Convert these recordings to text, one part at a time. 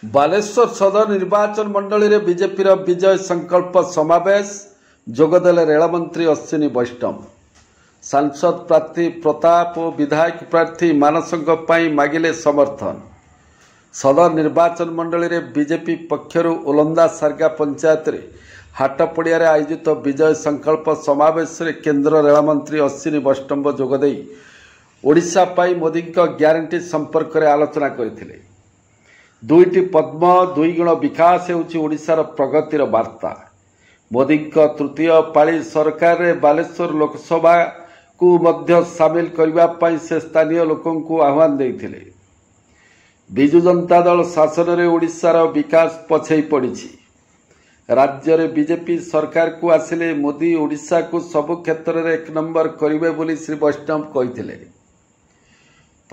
ବାଲେଶ୍ୱର ସଦର ନିର୍ବାଚନ ମଣ୍ଡଳୀରେ ବିଜେପିର ବିଜୟ ସଂକଳ୍ପ ସମାବେଶ ଯୋଗଦେଲେ ରେଳମନ୍ତ୍ରୀ ଅଶ୍ୱିନୀ ବୈଷ୍ଣବ। ସାଂସଦ ପ୍ରାର୍ଥୀ ପ୍ରତାପ ଓ ବିଧାୟକ ପ୍ରାର୍ଥୀ ମାନସଙ୍କ ପାଇଁ ମାଗିଲେ ସମର୍ଥନ। ସଦର ନିର୍ବାଚନ ମଣ୍ଡଳୀରେ ବିଜେପି ପକ୍ଷରୁ ଓଲନ୍ଦା ସାର୍ଗା ପଞ୍ଚାୟତରେ ହାଟପଡ଼ିଆରେ ଆୟୋଜିତ ବିଜୟ ସଂକଳ୍ପ ସମାବେଶରେ କେନ୍ଦ୍ର ରେଳମନ୍ତ୍ରୀ ଅଶ୍ୱିନୀ ବୈଷ୍ଣବ ଯୋଗଦେଇ ଓଡ଼ିଶା ପାଇଁ ମୋଦିଙ୍କ ଗ୍ୟାରେଣ୍ଟି ସମ୍ପର୍କରେ ଆଲୋଚନା କରିଥିଲେ। ଦୁଇଟି ପଦ୍ମ ଦୁଇଗୁଣ ବିକାଶ ହେଉଛି ଓଡ଼ିଶାର ପ୍ରଗତିର ବାର୍ତ୍ତା। ମୋଦିଙ୍କ ତୃତୀୟ ପାଳି ସରକାରରେ ବାଲେଶ୍ୱର ଲୋକସଭାକୁ ମଧ୍ୟ ସାମିଲ କରିବା ପାଇଁ ସେ ସ୍ଥାନୀୟ ଲୋକଙ୍କୁ ଆହ୍ୱାନ ଦେଇଥିଲେ। ବିଜୁ ଜନତା ଦଳ ଶାସନରେ ଓଡ଼ିଶାର ବିକାଶ ପଛେଇ ପଡ଼ିଛି। ରାଜ୍ୟରେ ବିଜେପି ସରକାରକୁ ଆସିଲେ ମୋଦି ଓଡ଼ିଶାକୁ ସବୁ କ୍ଷେତ୍ରରେ ଏକ ନମ୍ବର କରିବେ ବୋଲି ଶ୍ରୀ ବୈଷ୍ଣବ କହିଥିଲେ।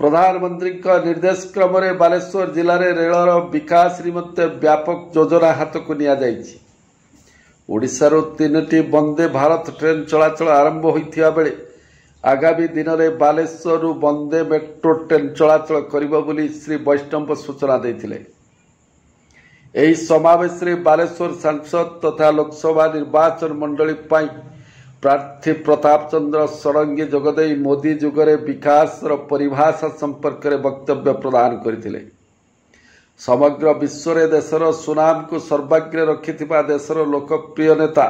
ପ୍ରଧାନମନ୍ତ୍ରୀଙ୍କ ନିର୍ଦ୍ଦେଶ କ୍ରମରେ ବାଲେଶ୍ୱର ଜିଲ୍ଲାରେ ରେଳର ବିକାଶ ନିମନ୍ତେ ବ୍ୟାପକ ଯୋଜନା ହାତକୁ ନିଆଯାଇଛି। ଓଡ଼ିଶାରୁ 3ଟି ବନ୍ଦେ ଭାରତ ଟ୍ରେନ୍ ଚଳାଚଳ ଆରମ୍ଭ ହୋଇଥିବା ବେଳେ ଆଗାମୀ ଦିନରେ ବାଲେଶ୍ୱରରୁ ବନ୍ଦେ ମେଟ୍ରୋ ଟ୍ରେନ୍ ଚଳାଚଳ କରିବ ବୋଲି ଶ୍ରୀ ବୈଷ୍ଣବ ସୂଚନା ଦେଇଥିଲେ। ଏହି ସମାବେଶରେ ବାଲେଶ୍ୱର ସାଂସଦ ତଥା ଲୋକସଭା ନିର୍ବାଚନ ମଣ୍ଡଳୀ ପାଇଁ ପ୍ରାର୍ଥୀ ପ୍ରତାପ ଚନ୍ଦ୍ର ଷଡ଼ଙ୍ଗୀ ଯୋଗଦେଇ ମୋଦି ଯୁଗରେ ବିକାଶର ପରିଭାଷା ସମ୍ପର୍କରେ ବକ୍ତବ୍ୟ ପ୍ରଦାନ କରିଥିଲେ। ସମଗ୍ର ବିଶ୍ୱରେ ଦେଶର ସୁନାମକୁ ସର୍ବାଗ୍ରେ ରଖିଥିବା ଦେଶର ଲୋକପ୍ରିୟ ନେତା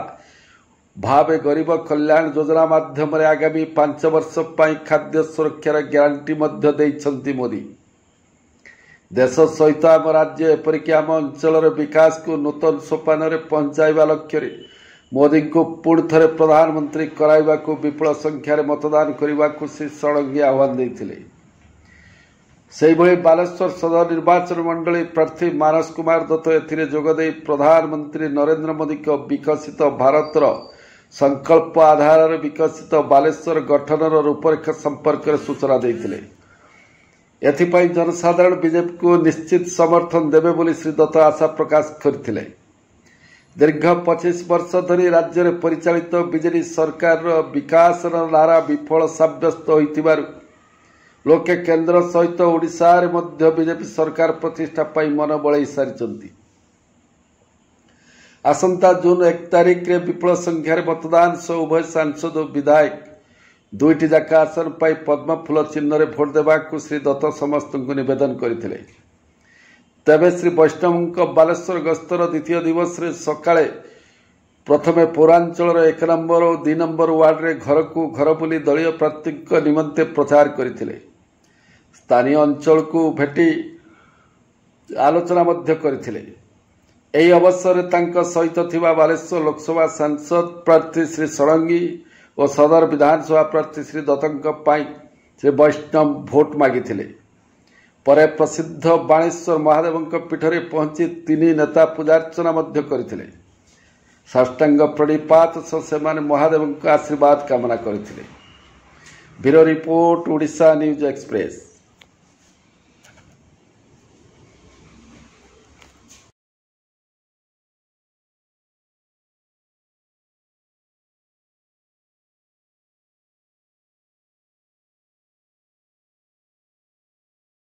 ଭାବେ ଗରିବ କଲ୍ୟାଣ ଯୋଜନା ମାଧ୍ୟମରେ ଆଗାମୀ 5 ବର୍ଷ ପାଇଁ ଖାଦ୍ୟ ସୁରକ୍ଷାର ଗ୍ୟାରେଣ୍ଟି ମଧ୍ୟ ଦେଇଛନ୍ତି ମୋଦି। ଦେଶ ସହିତ ଆମ ରାଜ୍ୟ ଏପରିକି ଆମ ଅଞ୍ଚଳର ବିକାଶକୁ ନୂତନ ସୋପାନରେ ପହଞ୍ଚାଇବା ଲକ୍ଷ୍ୟରେ ମୋଦିଙ୍କୁ ପୁଣି ଥରେ ପ୍ରଧାନମନ୍ତ୍ରୀ କରାଇବାକୁ ବିପୁଳ ସଂଖ୍ୟାରେ ମତଦାନ କରିବାକୁ ଶ୍ରୀ ଷଡ଼ଙ୍ଗୀ ଆହ୍ୱାନ ଦେଇଥିଲେ। ସେହିଭଳି ବାଲେଶ୍ୱର ସଦର ନିର୍ବାଚନ ମଣ୍ଡଳୀ ପ୍ରାର୍ଥୀ ମାନସ କୁମାର ଦତ୍ତ ଏଥିରେ ଯୋଗଦେଇ ପ୍ରଧାନମନ୍ତ୍ରୀ ନରେନ୍ଦ୍ର ମୋଦିଙ୍କ ବିକଶିତ ଭାରତର ସଂକଳ୍ପ ଆଧାରରେ ବିକଶିତ ବାଲେଶ୍ୱର ଗଠନର ରୂପରେଖ ସମ୍ପର୍କରେ ସୂଚନା ଦେଇଥିଲେ। ଏଥିପାଇଁ ଜନସାଧାରଣ ବିଜେପିକୁ ନିଶ୍ଚିତ ସମର୍ଥନ ଦେବେ ବୋଲି ଶ୍ରୀ ଦତ୍ତ ଆଶା ପ୍ରକାଶ କରିଥିଲେ। ଦୀର୍ଘ 25 ବର୍ଷ ଧରି ରାଜ୍ୟରେ ପରିଚାଳିତ ବିଜେଡି ସରକାରର ବିକାଶର ନାରା ବିଫଳ ସାବ୍ୟସ୍ତ ହୋଇଥିବାରୁ ଲୋକେ କେନ୍ଦ୍ର ସହିତ ଓଡ଼ିଶାରେ ମଧ୍ୟ ବିଜେପି ସରକାର ପ୍ରତିଷ୍ଠା ପାଇଁ ମନ ବଳେଇ ସାରିଛନ୍ତି। ଆସନ୍ତା ଜୁନ୍ 1 ତାରିଖରେ ବିପୁଳ ସଂଖ୍ୟାରେ ମତଦାନ ସହ ଉଭୟ ସାଂସଦ ଓ ବିଧାୟକ ଦୁଇଟି ଯାକ ଆସନ ପାଇଁ ପଦ୍ମଫୁଲ ଚିହ୍ନରେ ଭୋଟ ଦେବାକୁ ଶ୍ରୀ ଦତ୍ତ ସମସ୍ତଙ୍କୁ ନିବେଦନ କରିଥିଲେ। ତେବେ ଶ୍ରୀ ବୈଷ୍ଣବଙ୍କ ବାଲେଶ୍ୱର ଗସ୍ତର ଦ୍ୱିତୀୟ ଦିବସରେ ସକାଳେ ପ୍ରଥମେ ପୌରାଞ୍ଚଳର 1 ନମ୍ବର ଓ 2 ନମ୍ବର ୱାର୍ଡରେ ଘରକୁ ଘର ବୁଲି ଦଳୀୟ ପ୍ରାର୍ଥୀଙ୍କ ନିମନ୍ତେ ପ୍ରଚାର କରିଥିଲେ। ସ୍ଥାନୀୟ ଅଞ୍ଚଳକୁ ଭେଟି ଆଲୋଚନା ମଧ୍ୟ କରିଥିଲେ। ଏହି ଅବସରରେ ତାଙ୍କ ସହିତ ଥିବା ବାଲେଶ୍ୱର ଲୋକସଭା ସାଂସଦ ପ୍ରାର୍ଥୀ ଶ୍ରୀ ଷଡ଼ଙ୍ଗୀ ଓ ସଦର ବିଧାନସଭା ପ୍ରାର୍ଥୀ ଶ୍ରୀ ଦତ୍ତଙ୍କ ପାଇଁ ଶ୍ରୀ ବୈଷ୍ଣବ ଭୋଟ ମାଗିଥିଲେ। ପରେ ପ୍ରସିଦ୍ଧ ବାଣେଶ୍ୱର ମହାଦେବଙ୍କ ପୀଠରେ ପହଞ୍ଚି 3 ନେତା ପୂଜାର୍ଚ୍ଚନା ମଧ୍ୟ କରିଥିଲେ। ସାଷ୍ଟାଙ୍ଗ ପ୍ରଣିପାତ ସହ ସେମାନେ ମହାଦେବଙ୍କ ଆଶୀର୍ବାଦ କାମନା କରିଥିଲେ। Bureau report, Odisha news express.